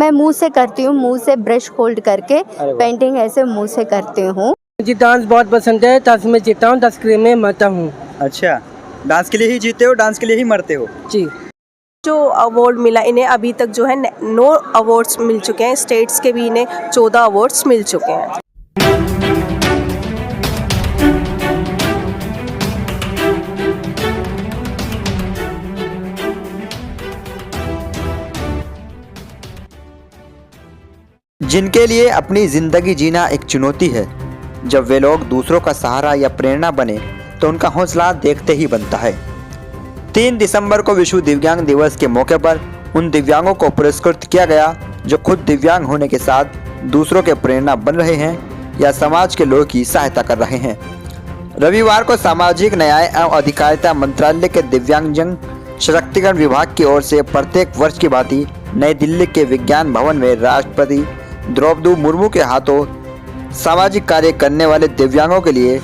मैं मुंह से करती हूँ, मुंह से ब्रश होल्ड करके पेंटिंग ऐसे मुंह से करती हूँ। मुझे डांस बहुत पसंद है, 10 में जीता हूँ, 10 के में मरता हूँ। अच्छा, डांस के लिए ही जीते हो, डांस के लिए ही मरते हो? जी। जो अवार्ड मिला इन्हें अभी तक जो है 9 अवार्ड्स मिल चुके हैं, स्टेट्स के भी इन्हें 14 अवार्ड्स मिल चुके हैं। जिनके लिए अपनी जिंदगी जीना एक चुनौती है, जब वे लोग दूसरों का सहारा या प्रेरणा बने तो उनका हौसला देखते ही बनता है। 3 दिसंबर को विश्व दिव्यांग दिवस के मौके पर उन दिव्यांगों को पुरस्कृत किया गया जो खुद दिव्यांग होने के साथ दूसरों के प्रेरणा बन रहे हैं या समाज के लोगों की सहायता कर रहे हैं। रविवार को सामाजिक न्याय एवं अधिकारिता मंत्रालय के दिव्यांगजन सशक्तिकरण विभाग की ओर से प्रत्येक वर्ष की भांति नई दिल्ली के विज्ञान भवन में राष्ट्रपति द्रौपदी मुर्मू के हाथों सामाजिक कार्य करने वाले दिव्यांगों के लिए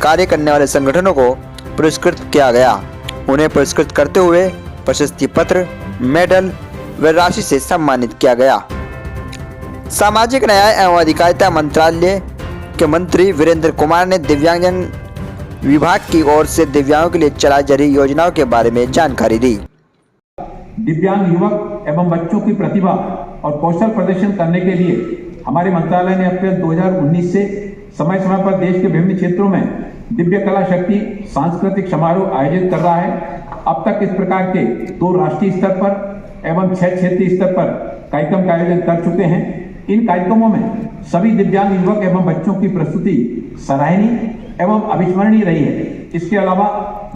कार्य करने वाले संगठनों को पुरस्कृत किया गया। उन्हें पुरस्कृत करते हुए प्रशस्ति पत्र, मेडल व राशि से सम्मानित किया गया। सामाजिक न्याय एवं अधिकारिता मंत्रालय के मंत्री वीरेंद्र कुमार ने दिव्यांगजन विभाग की ओर से दिव्यांगों के लिए चलाई जा रही योजनाओं के बारे में जानकारी दी। दिव्यांग युवक एवं बच्चों की प्रतिभा और कौशल प्रदर्शन करने के लिए हमारे मंत्रालय ने अप्रैल 2019 से समय समय पर देश के विभिन्न क्षेत्रों में दिव्य कला शक्ति सांस्कृतिक समारोह आयोजित कर रहा है। अब तक इस प्रकार के 2 राष्ट्रीय स्तर पर एवं 6 क्षेत्रीय स्तर पर कार्यक्रम का आयोजन कर चुके हैं। इन कार्यक्रमों में सभी दिव्यांग युवक एवं बच्चों की प्रस्तुति सराहनीय एवं अविस्मरणीय रही है। इसके अलावा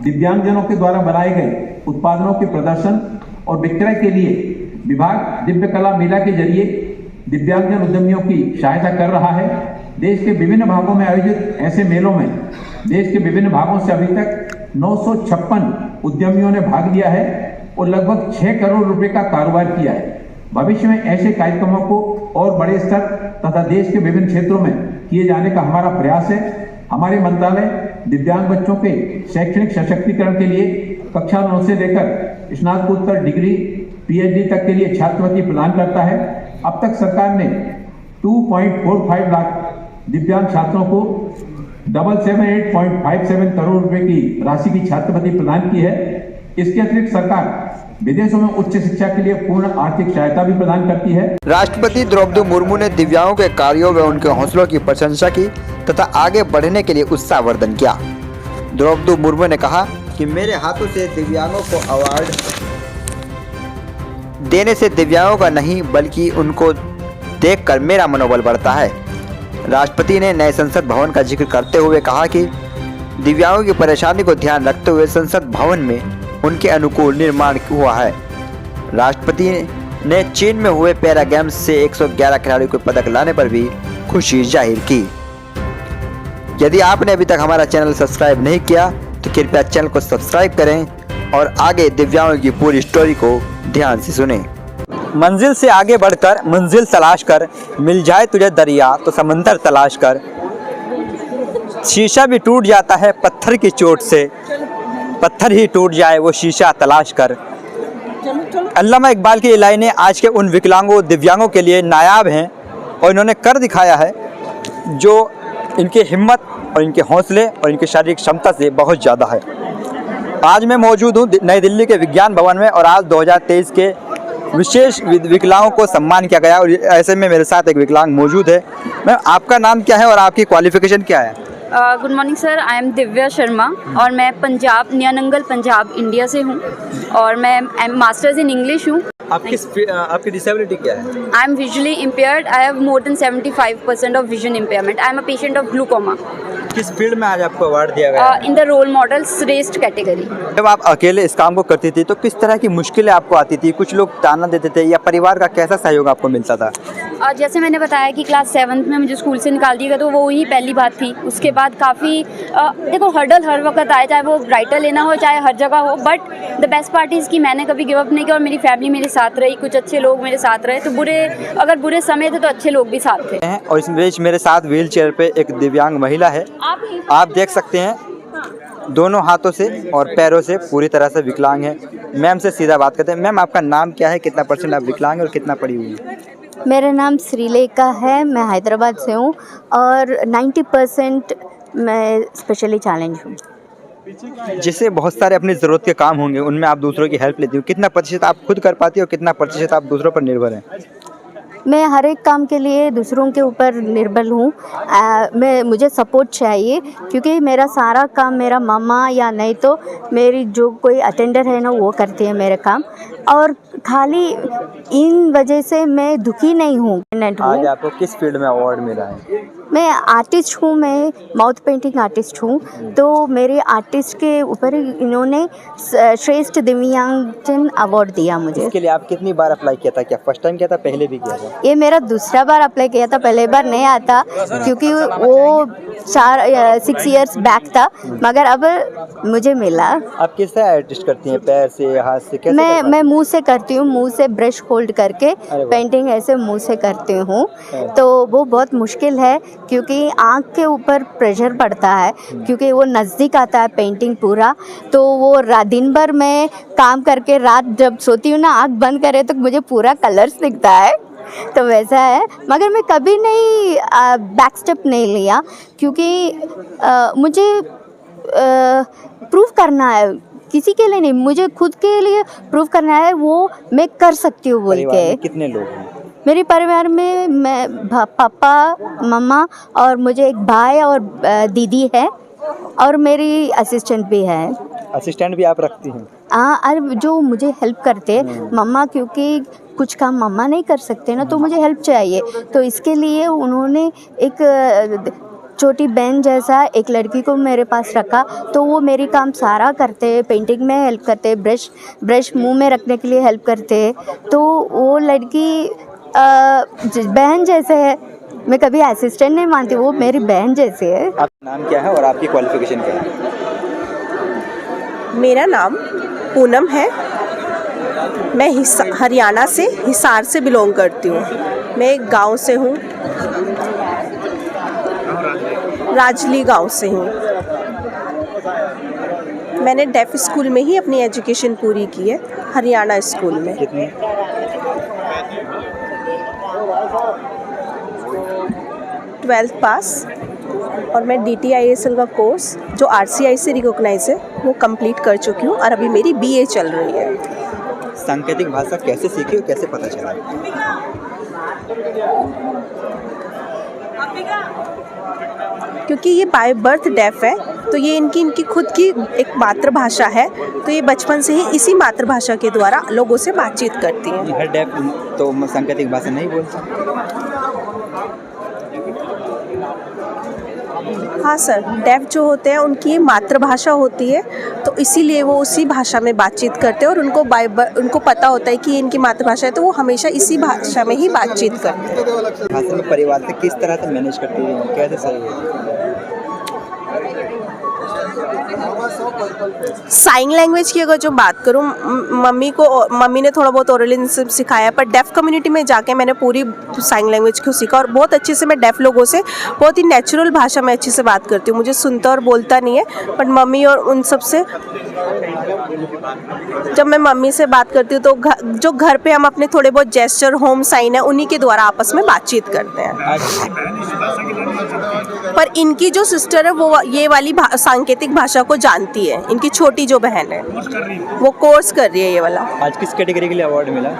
दिव्यांगजनों के द्वारा बनाए गए उत्पादनों के प्रदर्शन और विक्रय के लिए विभाग दिव्य कला मेला के जरिए दिव्यांगजन उद्यमियों की सहायता कर रहा है। देश के विभिन्न भागों में आयोजित ऐसे मेलों में देश के विभिन्न भागों से अभी तक 956 उद्यमियों ने भाग लिया है और लगभग 6 करोड़ रुपए का कारोबार किया है। भविष्य में ऐसे कार्यक्रमों को और बड़े स्तर तथा देश के विभिन्न क्षेत्रों में किए जाने का हमारा प्रयास है। हमारे मंत्रालय दिव्यांग बच्चों के शैक्षणिक सशक्तिकरण के लिए कक्षा 9 से लेकर स्नातकोत्तर डिग्री PhD तक के लिए छात्रवृत्ति प्रदान करता है। अब तक सरकार ने 2.45 लाख दिव्यांग छात्रों को 778.57 करोड़ रुपए की राशि की छात्रवृत्ति प्रदान की है। इसके अतिरिक्त सरकार विदेशों में उच्च शिक्षा के लिए पूर्ण आर्थिक सहायता भी प्रदान करती है। राष्ट्रपति द्रौपदी मुर्मू ने दिव्यांगों के कार्यों व उनके हौसलों की प्रशंसा की तथा आगे बढ़ने के लिए उत्साहवर्धन किया। द्रौपदी मुर्मू ने कहा कि मेरे हाथों से दिव्यांगों को अवार्ड देने से दिव्यांगों का नहीं बल्कि उनको देखकर मेरा मनोबल बढ़ता है। राष्ट्रपति ने नए संसद भवन का जिक्र करते हुए कहा कि दिव्यांगों की परेशानी को ध्यान रखते हुए संसद भवन में उनके अनुकूल निर्माण हुआ है। राष्ट्रपति ने चीन में हुए पैरा गेम्स से 111 खिलाड़ियों को पदक लाने पर भी खुशी जाहिर की। यदि आपने अभी तक हमारा चैनल सब्सक्राइब नहीं किया तो कृपया चैनल को सब्सक्राइब करें और आगे दिव्यांगों की पूरी स्टोरी को ध्यान से सुनें। मंजिल से आगे बढ़कर मंजिल तलाश कर, मिल जाए तुझे दरिया तो समंदर तलाश कर। शीशा भी टूट जाता है पत्थर की चोट से, पत्थर ही टूट जाए वो शीशा तलाश कर। अल्लामा इकबाल की ये लाइनें आज के उन विकलांगों दिव्यांगों के लिए नायाब हैं और इन्होंने कर दिखाया है जो इनकी हिम्मत और इनके हौसले और इनकी शारीरिक क्षमता से बहुत ज़्यादा है। आज मैं मौजूद हूँ नई दिल्ली के विज्ञान भवन में और आज 2023 के विशेष विकलांगों को सम्मान किया गया और ऐसे में मेरे साथ एक विकलांग मौजूद है। मैम, आपका नाम क्या है और आपकी क्वालिफिकेशन क्या है? Good morning sir, I am Divya Sharma और मैं पंजाब नियानंगल पंजाब इंडिया से हूँ और मैं मास्टर्स इन इंग्लिश हूँ। आपकी डिसेबिलिटी क्या है? I am visually impaired. I have more than 75% of vision impairment. I am a patient of glaucoma. किस फील्ड में आज आपको अवार्ड दिया गया? In the role models raced category. जब आप अकेले इस काम को करती थी तो किस तरह की मुश्किलें आपको आती थी? कुछ लोग ताना देते थे या परिवार का कैसा सहयोग आपको मिलता था? जैसे मैंने बताया कि क्लास 7th में मुझे स्कूल से निकाल दिया गया तो वो ही पहली बात थी। उसके बाद काफ़ी देखो हर्डल हर वक्त आए, चाहे वो राइटर लेना हो चाहे हर जगह हो, but the best part is कि मैंने कभी गिव अप नहीं किया और मेरी फैमिली मेरे साथ रही, कुछ अच्छे लोग मेरे साथ रहे। तो अगर बुरे समय थे तो अच्छे लोग भी साथ थे। और इस बीच मेरे साथ व्हील चेयर पे एक दिव्यांग महिला है, आप देख सकते हैं। दोनों हाथों से और पैरों से पूरी तरह से विकलांग है। मैम से सीधा बात करते हैं। मैम, आपका नाम क्या है, कितना परसेंट आप विकलांग हैं और कितना पढ़ी हुई हैं? मेरा नाम श्रीलेखा है, मैं हैदराबाद से हूँ और 90% मैं स्पेशली चैलेंज हूँ। जिससे बहुत सारे अपनी ज़रूरत के काम होंगे, उनमें आप दूसरों की हेल्प लेती हो। कितना प्रतिशत आप खुद कर पाती हो, कितना प्रतिशत आप दूसरों पर निर्भर हैं? मैं हर एक काम के लिए दूसरों के ऊपर निर्भर हूँ। मुझे सपोर्ट चाहिए क्योंकि मेरा सारा काम मेरा मामा या नहीं तो मेरी जो कोई अटेंडर है ना वो करती है मेरे काम, और खाली इन वजह से मैं दुखी नहीं हूँ। आज आपको किस फील्ड में अवार्ड मिला है? मैं आर्टिस्ट हूँ, मैं माउथ पेंटिंग आर्टिस्ट हूँ, तो मेरे आर्टिस्ट के ऊपर इन्होंने श्रेष्ठ दिव्यांगजन अवार्ड दिया मुझे। इसके लिए आप कितनी बार अप्लाई किया था? क्या फर्स्ट टाइम किया था, पहले भी किया था? ये मेरा दूसरा बार अप्लाई किया था, पहले बार नहीं आता क्योंकि वो 6 इयर्स बैक था, मगर अब मुझे मिला। आप किस तरह आर्टिस्ट करती हैं, पैर से, हाथ से, कैसे? मैं मुंह से करती हूँ, मुंह से ब्रश होल्ड करके पेंटिंग ऐसे मुंह से करती हूँ, तो वो बहुत मुश्किल है क्योंकि आँख के ऊपर प्रेशर पड़ता है क्योंकि वो नज़दीक आता है पेंटिंग पूरा, तो वो दिन भर मैं काम करके रात जब सोती हूँ ना, आँख बंद करे तो मुझे पूरा कलर्स दिखता है, तो वैसा है। मगर मैं कभी नहीं बैक स्टेप नहीं लिया क्योंकि मुझे प्रूव करना है, किसी के लिए नहीं, मुझे खुद के लिए प्रूव करना है वो मैं कर सकती हूँ बोल के। कितने लोग हैं मेरे परिवार में? मैं पापा, मम्मा और मुझे एक भाई और दीदी है और मेरी असिस्टेंट भी है। असिस्टेंट भी आप रखती हैं? हाँ, और जो मुझे हेल्प करते मम्मा, क्योंकि कुछ काम मम्मा नहीं कर सकते ना, तो मुझे हेल्प चाहिए, तो इसके लिए उन्होंने एक छोटी बहन जैसा एक लड़की को मेरे पास रखा, तो वो मेरी काम सारा करते, पेंटिंग में हेल्प करते, ब्रश मुंह में रखने के लिए हेल्प करते, तो वो लड़की बहन जैसे है। मैं कभी असिस्टेंट नहीं मानती, वो मेरी बहन जैसी है। आपका नाम क्या है और आपकी क्वालिफिकेशन क्या है? मेरा नाम पूनम है, मैं हरियाणा से हिसार से बिलोंग करती हूँ। मैं एक गांव से हूँ, राजली गांव से हूँ। मैंने डेफ स्कूल में ही अपनी एजुकेशन पूरी की है, हरियाणा स्कूल में। कितनी? 12th पास, और मैं DTISL का कोर्स जो RCI से रिकॉग्नाइज है वो कंप्लीट कर चुकी हूँ और अभी मेरी BA चल रही है। सांकेतिक भाषा कैसे सीखी और कैसे पता चला? क्योंकि ये बाय बर्थ डेफ है, तो ये इनकी खुद की एक मातृभाषा है, तो ये बचपन से ही इसी मातृभाषा के द्वारा लोगों से बातचीत करती हैं। हर डेफ तो सांकेतिक भाषा नहीं बोलती? हाँ सर, डेफ जो होते हैं उनकी मातृभाषा होती है, तो इसीलिए वो उसी भाषा में बातचीत करते हैं और उनको पता होता है कि इनकी मातृभाषा है, तो वो हमेशा इसी भाषा में ही बातचीत करते हैं। भाषा में परिवार से किस तरह से मैनेज करती है, कैसे सही है? साइन लैंग्वेज की अगर जो बात करूँ, मम्मी ने थोड़ा बहुत ओरलिज्म सिखाया, पर डेफ कम्युनिटी में जाके मैंने पूरी साइन लैंग्वेज को सीखा और बहुत अच्छे से मैं डेफ लोगों से बहुत ही नेचुरल भाषा में अच्छे से बात करती हूँ। मुझे सुनता और बोलता नहीं है, बट मम्मी और उन सब से जब मैं मम्मी से बात करती हूँ तो जो घर पे हम अपने थोड़े बहुत जेस्चर, होम साइन है, उन्हीं के द्वारा आपस में बातचीत करते हैं। पर इनकी जो सिस्टर है वो ये वाली सांकेतिक भाषा को जानती है। इनकी छोटी जो बहन है वो कोर्स कर रही है ये वाला। आज किस कैटेगरी के लिए अवार्ड मिला?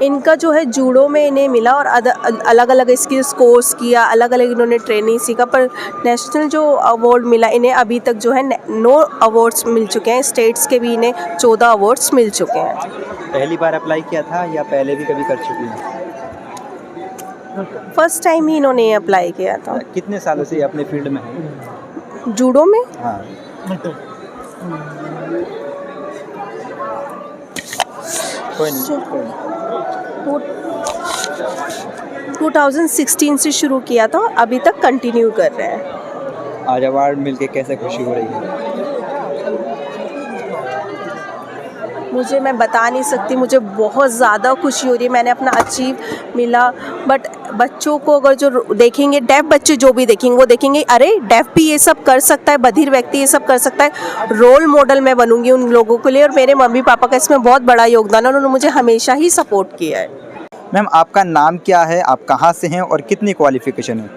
इनका जो है जूडो में इन्हें मिला और अलग अलग स्किल्स कोर्स किया, अलग अलग इन्होंने ट्रेनिंग सीखा, पर नेशनल जो अवार्ड मिला इन्हें अभी तक जो है 9 अवार्ड्स मिल चुके हैं। स्टेट्स के भी इन्हें 14 अवार्ड्स मिल चुके हैं। पहली बार अप्लाई किया था या पहले भी कभी कर चुकी हैं? फर्स्ट टाइम ही इन्होंने अप्लाई किया था। कितने सालों से अपने फील्ड में है? जूडो में? हाँ। कोई नहीं। 2016 से शुरू किया था, अभी तक कंटिन्यू कर रहे हैं। आज अवार्ड मिलके कैसे खुशी हो रही है? मुझे, मैं बता नहीं सकती, मुझे बहुत ज़्यादा खुशी हो रही है, मैंने अपना अचीव मिला। बट बच्चों को अगर जो देखेंगे, डेफ बच्चे जो भी देखेंगे वो देखेंगे अरे डेफ भी ये सब कर सकता है, बधिर व्यक्ति ये सब कर सकता है। रोल मॉडल मैं बनूंगी उन लोगों के लिए, और मेरे मम्मी पापा का इसमें बहुत बड़ा योगदान है, उन्होंने मुझे हमेशा ही सपोर्ट किया है। मैम, आपका नाम क्या है, आप कहाँ से हैं और कितनी क्वालिफिकेशन है?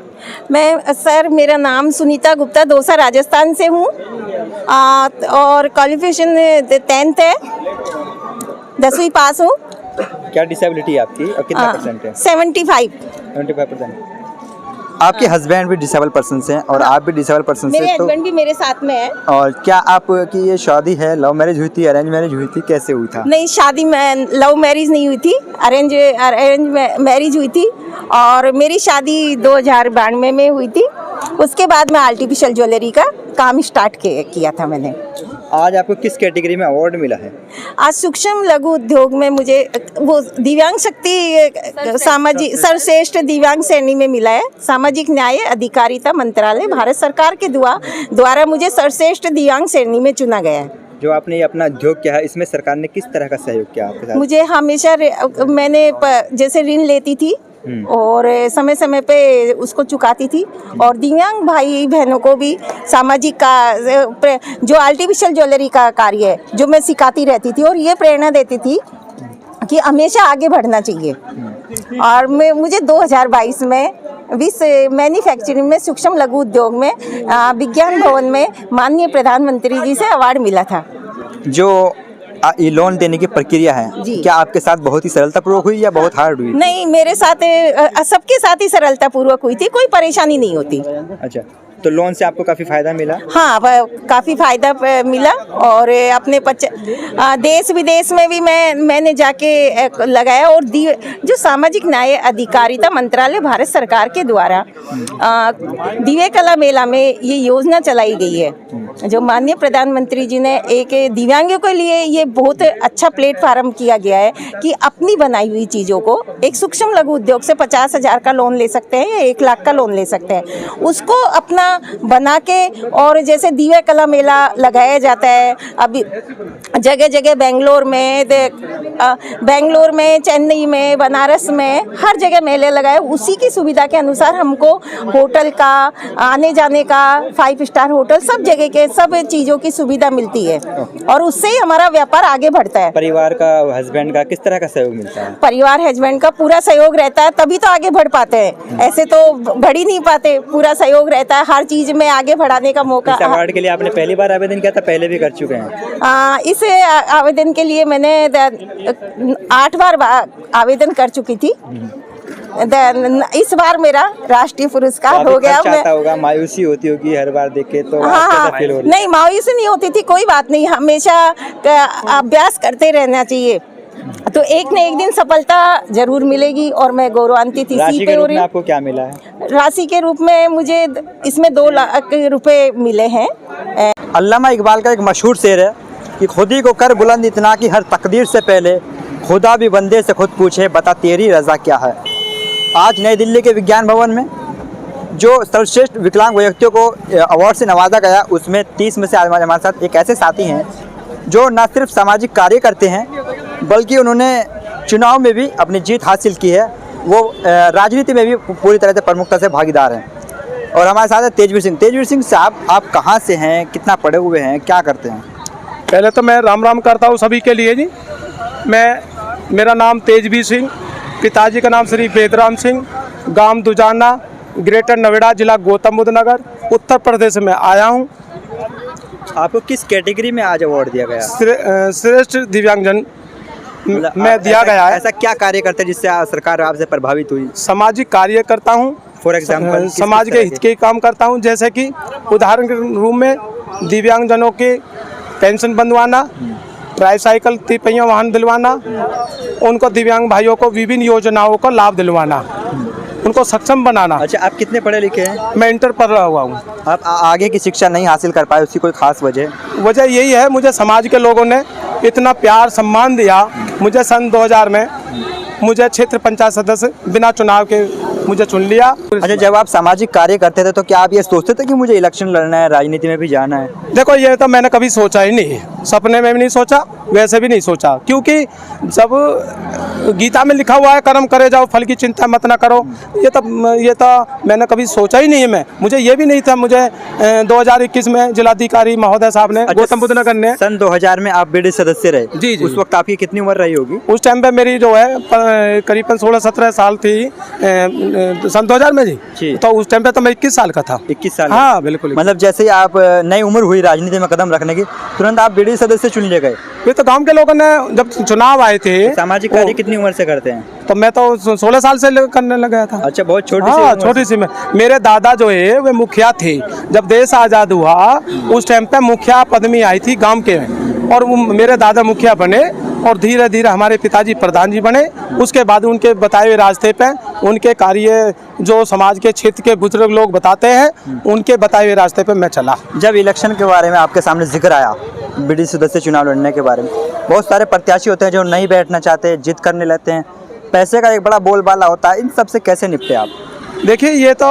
मैं सर, मेरा नाम सुनीता गुप्ता, दौसा राजस्थान से हूँ, और क्वालिफिकेशन 10th है, 10वीं पास हूँ। क्या डिसेबिलिटी है आपकी और कितना परसेंट है? 75%। आपके हस्बैंड भी डिसेबल पर्सन हैं और आप भी डिसेबल पर्सन मेरे हैं, तो हस्बैंड भी मेरे साथ में है। और क्या आपकी ये शादी है, लव मैरिज हुई थी, अरेंज मैरिज हुई थी, कैसे हुई था? नहीं, शादी में लव मैरिज नहीं हुई थी, अरेंज मैरिज हुई थी, और मेरी शादी 2092 में हुई थी। उसके बाद में आर्टिफिशियल ज्वेलरी का काम स्टार्ट किया था मैंने। आज आपको किस कैटेगरी में अवार्ड मिला है? आज सूक्ष्म लघु उद्योग में मुझे वो दिव्यांग शक्ति सामाजिक सर्वश्रेष्ठ दिव्यांग श्रेणी में मिला है। सामाजिक न्याय अधिकारिता मंत्रालय भारत सरकार के द्वारा मुझे सर्वश्रेष्ठ दिव्यांग श्रेणी में चुना गया है। जो आपने ये अपना उद्योग किया है, इसमें सरकार ने किस तरह का सहयोग किया आपके साथ? मुझे हमेशा मैंने जैसे ऋण लेती थी और समय समय पे उसको चुकाती थी, और दिव्यांग भाई बहनों को भी सामाजिक का जो आर्टिफिशियल ज्वेलरी का कार्य है जो मैं सिखाती रहती थी, और ये प्रेरणा देती थी कि हमेशा आगे बढ़ना चाहिए। और मुझे 2022 में मैन्युफैक्चरिंग में सूक्ष्म लघु उद्योग में विज्ञान भवन में माननीय प्रधानमंत्री जी से अवार्ड मिला था। जो ये लोन देने की प्रक्रिया है, क्या आपके साथ बहुत ही सरलतापूर्वक हुई या बहुत हार्ड हुई? नहीं, मेरे साथ सबके साथ ही सरलतापूर्वक हुई थी, कोई परेशानी नहीं होती। अच्छा, तो लोन से आपको काफ़ी फ़ायदा मिला? हाँ, काफ़ी फ़ायदा मिला, और अपने देश विदेश में भी मैंने जाके लगाया। और जो सामाजिक न्याय अधिकारिता मंत्रालय भारत सरकार के द्वारा दिव्य कला मेला में ये योजना चलाई गई है, जो माननीय प्रधानमंत्री जी ने एक दिव्यांगों के लिए ये बहुत अच्छा प्लेटफार्म किया गया है कि अपनी बनाई हुई चीज़ों को एक सूक्ष्म लघु उद्योग से 50,000 का लोन ले सकते हैं या 1 लाख का लोन ले सकते हैं, उसको अपना बना के। और जैसे दिव्य कला मेला लगाया जाता है अभी जगह जगह, बेंगलोर में, चेन्नई में, बनारस में, हर जगह मेले लगाए, उसी की सुविधा के अनुसार हमको होटल का, आने जाने का, 5 स्टार होटल, सब जगह के सब चीज़ों की सुविधा मिलती है, और उससे ही हमारा व्यापार आगे बढ़ता है। परिवार का, हस्बैंड का किस तरह का सहयोग मिलता है? परिवार, हस्बैंड का पूरा सहयोग रहता है, तभी तो आगे बढ़ पाते हैं, ऐसे तो बढ़ ही नहीं पाते। पूरा सहयोग रहता है, हर चीज़ में आगे बढ़ाने का मौका। इस अवार्ड के लिए आपने पहली बार आवेदन किया था, पहले भी कर चुके हैं? इस आवेदन के लिए मैंने 8 बार आवेदन कर चुकी थी। इस बार मेरा राष्ट्रीय पुरस्कार हो गया। होगा, मायूसी होती होगी हर बार देख के, तो हाँ, फील हो रही? नहीं, मायूसी नहीं होती थी, कोई बात नहीं, हमेशा अभ्यास करते रहना चाहिए, तो एक न एक दिन सफलता जरूर मिलेगी। और मैं गौरवान्वित इसी पे हो रही हूँ। आपको क्या मिला है? राशि के रूप में मुझे इसमें 2 लाख रुपए मिले हैं। अल्लामा इकबाल का एक मशहूर शेर है कि खुदी को कर बुलंद इतना कि हर तकदीर से पहले खुदा भी बंदे से खुद पूछे, बता तेरी रज़ा क्या है। आज नई दिल्ली के विज्ञान भवन में जो सर्वश्रेष्ठ विकलांग व्यक्तियों को अवार्ड से नवाजा गया, उसमें 30 में से आज हमारे साथ एक ऐसे साथी हैं जो न सिर्फ सामाजिक कार्य करते हैं, बल्कि उन्होंने चुनाव में भी अपनी जीत हासिल की है। वो राजनीति में भी पूरी तरह से प्रमुखता से भागीदार हैं। और हमारे साथ है तेजवीर सिंह। तेजवीर सिंह साहब, आप कहाँ से हैं, कितना पढ़े हुए हैं, क्या करते हैं? पहले तो मैं राम राम करता हूँ सभी के लिए जी। मेरा नाम तेजवीर सिंह, पिताजी का नाम श्री वेदराम सिंह, गांव दुजाना, ग्रेटर नोएडा, जिला गौतम बुद्ध नगर, उत्तर प्रदेश में आया हूँ। आपको किस कैटेगरी में आज अवार्ड दिया गया? श्रेष्ठ दिव्यांगजन में दिया गया है। ऐसा क्या कार्य करते हैं जिससे सरकार आपसे प्रभावित हुई? सामाजिक कार्य करता हूँ, फॉर एग्जाम्पल समाज के हित के काम करता हूँ, जैसे कि उदाहरण के रूप में दिव्यांगजनों के पेंशन बनवाना, ट्राईसाइकिल, तिपहिया वाहन दिलवाना, उनको दिव्यांग भाइयों को विभिन्न योजनाओं का लाभ दिलवाना, उनको सक्षम बनाना। अच्छा, आप कितने पढ़े लिखे हैं? मैं इंटर पढ़ रहा हुआ हूँ। आप आगे की शिक्षा नहीं हासिल कर पाए, उसकी कोई खास वजह? वजह यही है, मुझे समाज के लोगों ने इतना प्यार सम्मान दिया। मुझे सन 2000 में मुझे क्षेत्र पंचायत सदस्य बिना चुनाव के मुझे चुन लिया। अच्छा, जब आप सामाजिक कार्य करते थे तो क्या आप ये सोचते थे कि मुझे इलेक्शन लड़ना है, राजनीति में भी जाना है? देखो, ये तो मैंने कभी सोचा ही नहीं है। सपने में भी नहीं सोचा, वैसे भी नहीं सोचा, क्योंकि जब गीता में लिखा हुआ है कर्म करे जाओ फल की चिंता मत ना करो, ये तो मैंने कभी सोचा ही नहीं है। मुझे ये भी नहीं था। मुझे 2021 में जिलाधिकारी महोदय साहब ने गौतम बुद्ध नगर ने सन 2000 में आप बीडी सदस्य रहे। जी। उस वक्त आपकी कितनी उम्र रही होगी? उस टाइम पे मेरी जो है करीबन 16-17 साल थी सन 2000 में जी। तो उस टाइम पे तो मैं 21 साल का था। 21 साल? हाँ बिल्कुल। मतलब जैसे ही आप नई उम्र हुई राजनीति में कदम रखने की, तुरंत आप बीडी सदस्य चुन लिए गए? ये तो गांव के लोगों ने जब चुनाव आए थे। सामाजिक कार्य कितनी उम्र से करते हैं? तो मैं तो 16 साल से करने लगा था। अच्छा, बहुत छोटी हाँ, सी छोटी सी में। मेरे दादा जो है वे मुखिया थे। जब देश आज़ाद हुआ उस टाइम पे मुखिया पद में आई थी गांव के, और वो मेरे दादा मुखिया बने और धीरे धीरे हमारे पिताजी प्रधान जी बने। उसके बाद उनके बताए हुए रास्ते पे उनके कार्य जो समाज के क्षेत्र के बुजुर्ग लोग बताते हैं, उनके बताए हुए रास्ते पे मैं चला। जब इलेक्शन के बारे में आपके सामने जिक्र आया, बीडी सदस्य चुनाव लड़ने के बारे में, बहुत सारे प्रत्याशी होते हैं जो नहीं बैठना चाहते, जिद करने लगते हैं, पैसे का एक बड़ा बोलबाला होता है, इन सब से कैसे निपटे आप? देखिए, ये तो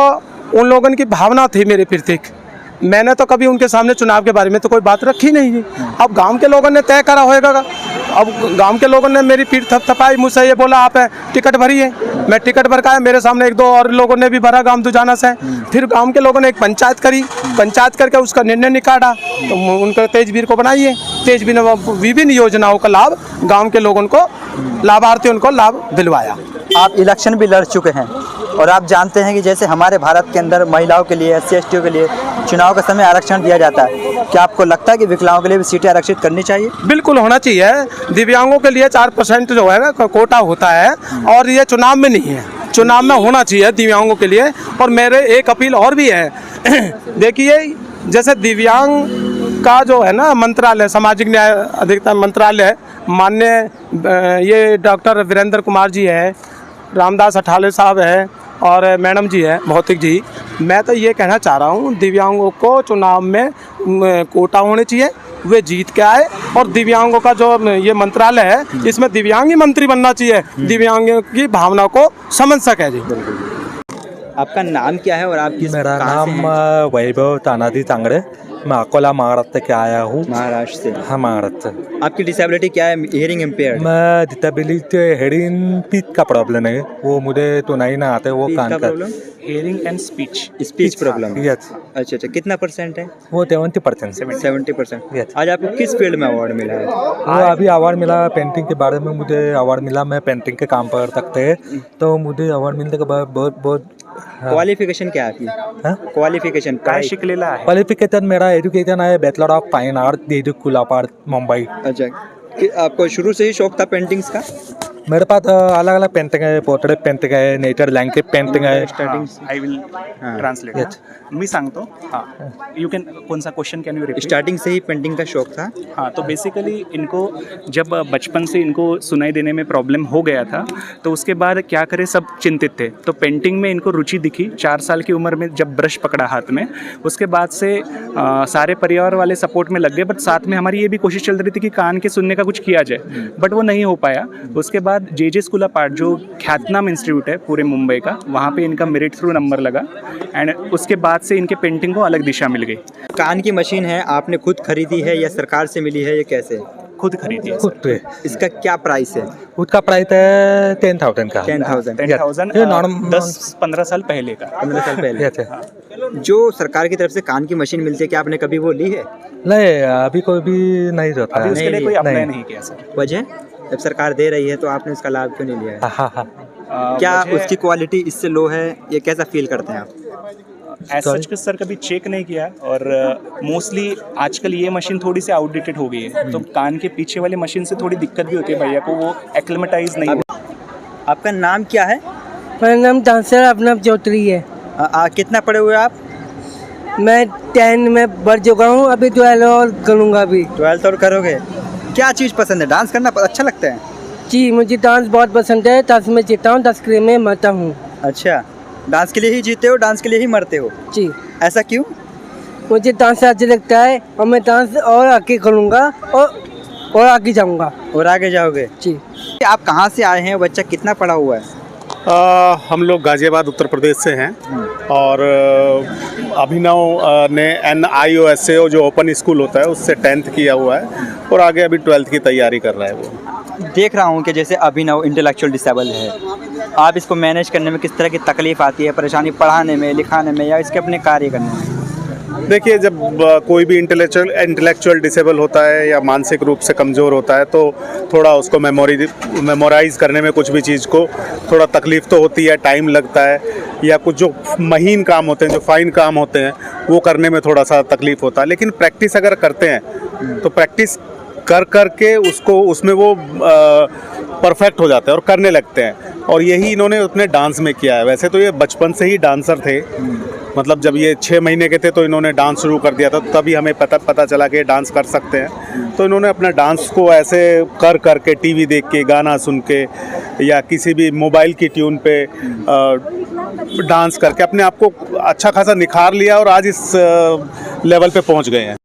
उन लोगों की भावना थी मेरे प्रति। मैंने तो कभी उनके सामने चुनाव के बारे में तो कोई बात रखी नहीं है। अब गांव के लोगों ने तय करा होगा। अब गांव के लोगों ने मेरी पीठ थपथपाई, मुझसे ये बोला आप टिकट भरिए। मैं टिकट भर का, मेरे सामने 1-2 और लोगों ने भी भरा गांव दुजाना से। फिर गांव के लोगों ने एक पंचायत करी, पंचायत करके उसका निर्णय निकाला। तो उनका तेजवीर को बनाइए, तेजवीर ने विभिन्न योजनाओं का लाभ गाँव के लोगों को, लाभार्थी उनको लाभ दिलवाया। आप इलेक्शन भी लड़ चुके हैं और आप जानते हैं कि जैसे हमारे भारत के अंदर महिलाओं के लिए, SC/ST के लिए चुनाव के समय आरक्षण दिया जाता है, क्या आपको लगता है कि विकलांगों के लिए भी सीटें आरक्षित करनी चाहिए? बिल्कुल होना चाहिए। दिव्यांगों के लिए 4% जो है ना कोटा होता है, और ये चुनाव में नहीं है, चुनाव में होना चाहिए दिव्यांगों के लिए। और मेरे एक अपील और भी है देखिए, जैसे दिव्यांग का जो है ना मंत्रालय, सामाजिक न्याय अधिकारिता मंत्रालय, माननीय ये डॉक्टर वीरेंद्र कुमार जी है, रामदास अठाले साहब है और मैडम जी है भौतिक जी। मैं तो ये कहना चाह रहा हूँ, दिव्यांगों को चुनाव में कोटा होने चाहिए, वे जीत के आए। और दिव्यांगों का जो ये मंत्रालय है, इसमें दिव्यांग ही मंत्री बनना चाहिए, दिव्यांगों की भावना को समझ सके जी। आपका नाम क्या है और आप किस मेरा कहाँ से नाम हैं? वैभव तानाजी तांगड़े, मैं अकोला महाराष्ट्र के आया हूँ। महाराष्ट्र से? हाँ, महाराष्ट्र। आपकी डिसेबिलिटी क्या है? Hearing impaired? मैं डिसेबिलिटी हेडिंग पीठ का प्रॉब्लम है, वो मुझे तो नहीं ना आते, वो कान का hearing and speech problem. Yes. अच्छा, कितना % है? वो 70%। 70%। Yes. आज आपको किस फील्ड में अवार्ड मिला है? वो अभी अवार्ड मिला पेंटिंग के बारे में, मुझे अवार्ड मिला। मैं पेंटिंग के काम कर सकते हैं, तो मुझे अवार्ड मिलने के बाद बहुत क्वालिफिकेशन क्या है आपकी? क्वालिफिकेशन काय शिकलेला आहे? क्वालिफिकेशन मेरा एजुकेशन है bachelor of fine art D school of art Mumbai. अच्छा, आपको शुरू से ही शौक था पेंटिंग्स का? मेरे पास अलग अलग पेंटिंग है, पोर्ट्रेट पेंटिंग है, नेचर लैंडस्केप पेंटिंग है। I will translate. मी सांगतो। हाँ, यू कैन, कौन सा question can you repeat? Starting से ही पेंटिंग का शौक था? हाँ, तो बेसिकली इनको जब बचपन से इनको सुनाई देने में प्रॉब्लम हो गया था, तो उसके बाद क्या करें, सब चिंतित थे। तो पेंटिंग में इनको रुचि दिखी 4 साल की उम्र में, जब ब्रश पकड़ा हाथ में। उसके बाद से सारे परिवार वाले सपोर्ट में लग गए, बट साथ में हमारी ये भी कोशिश चल रही थी कि कान के सुनने का कुछ किया जाए, बट वो नहीं हो पाया। उसके बाद JJ स्कूल ऑफ आर्ट, जो ख्यातनाम इंस्टीट्यूट है पूरे मुंबई का, वहाँ पे इनका मेरिट थ्रू नंबर लगा, एंड उसके बाद से इनके पेंटिंग को अलग दिशा मिल गई। कान की मशीन है, आपने खुद खरीदी है या सरकार से मिली है, ये कैसे? खुद खरीदी है। खुद पे इसका क्या प्राइस है? उसका प्राइस है 10,000 का। 10,000? 10-15 साल पहले का। 15 साल पहले? यस है। जो सरकार की तरफ से कान की मशीन मिलती है, क्या आपने कभी वो ली है? नहीं, अभी कोई भी नहीं होता अभी है। उसके लिए कोई अप्लाई नहीं। नहीं किया सर। वजह? जब सरकार दे रही है तो आपने उसका लाभ क्यों नहीं लिया है? हाँ हाँ। क्या मुझे उसकी क्वालिटी इससे लो है, ये कैसा फील करते हैं आप? एज सच सर कभी चेक नहीं किया, और मोस्टली आजकल ये मशीन थोड़ी सी आउटडेटेड हो गई है, तो कान के पीछे वाले मशीन से थोड़ी दिक्कत भी होती है भैया को, वो एक्लेमेटाइज नहीं हुआ। आपका नाम क्या है? मेरा नाम तांसर अपना चौधरी है। कितना पढ़े हुए आप? मैं 10 में बढ़ चुका हूँ, अभी 12 और करूँगा अभी। 12th और करोगे? क्या चीज़ पसंद है? डांस करना अच्छा लगता है? जी, मुझे डांस बहुत पसंद है। 10 में जीता हूँ, 10 के में मरता हूँ। अच्छा, डांस के लिए ही जीते हो, डांस के लिए ही मरते हो? जी। ऐसा क्यों? मुझे डांस अच्छा लगता है, और मैं डांस और आगे करूँगा और आगे जाऊँगा। और आगे जाओगे? जी। आप कहाँ से आए हैं? बच्चा कितना पढ़ा हुआ है? हम लोग गाज़ियाबाद उत्तर प्रदेश से हैं और अभिनव ने NIOSAO जो ओपन स्कूल होता है उससे 10th किया हुआ है और आगे अभी 12th की तैयारी कर रहा है वो। देख रहा हूँ कि जैसे अभिनव इंटेलेक्चुअल डिसेबल है, आप इसको मैनेज करने में किस तरह की तकलीफ आती है, परेशानी पढ़ाने में, लिखाने में या इसके अपने कार्य करने में? देखिए, जब कोई भी इंटेलेक्चुअल डिसेबल होता है या मानसिक रूप से कमज़ोर होता है तो थोड़ा उसको मेमोराइज़ करने में कुछ भी चीज़ को थोड़ा तकलीफ़ तो होती है, टाइम लगता है, या कुछ जो महीन काम होते हैं, जो फाइन काम होते हैं वो करने में थोड़ा सा तकलीफ़ होता है। लेकिन प्रैक्टिस अगर करते हैं तो प्रैक्टिस कर के उसको उसमें वो परफेक्ट हो जाते हैं और करने लगते हैं। और यही इन्होंने अपने डांस में किया है। वैसे तो ये बचपन से ही डांसर थे, मतलब जब ये 6 महीने के थे तो इन्होंने डांस शुरू कर दिया था, तभी हमें पता चला कि ये डांस कर सकते हैं। तो इन्होंने अपना डांस को ऐसे कर के टीवी देख के, गाना सुन के या किसी भी मोबाइल की ट्यून पे डांस करके अपने आप को अच्छा खासा निखार लिया और आज इस लेवल पे पहुंच गए हैं।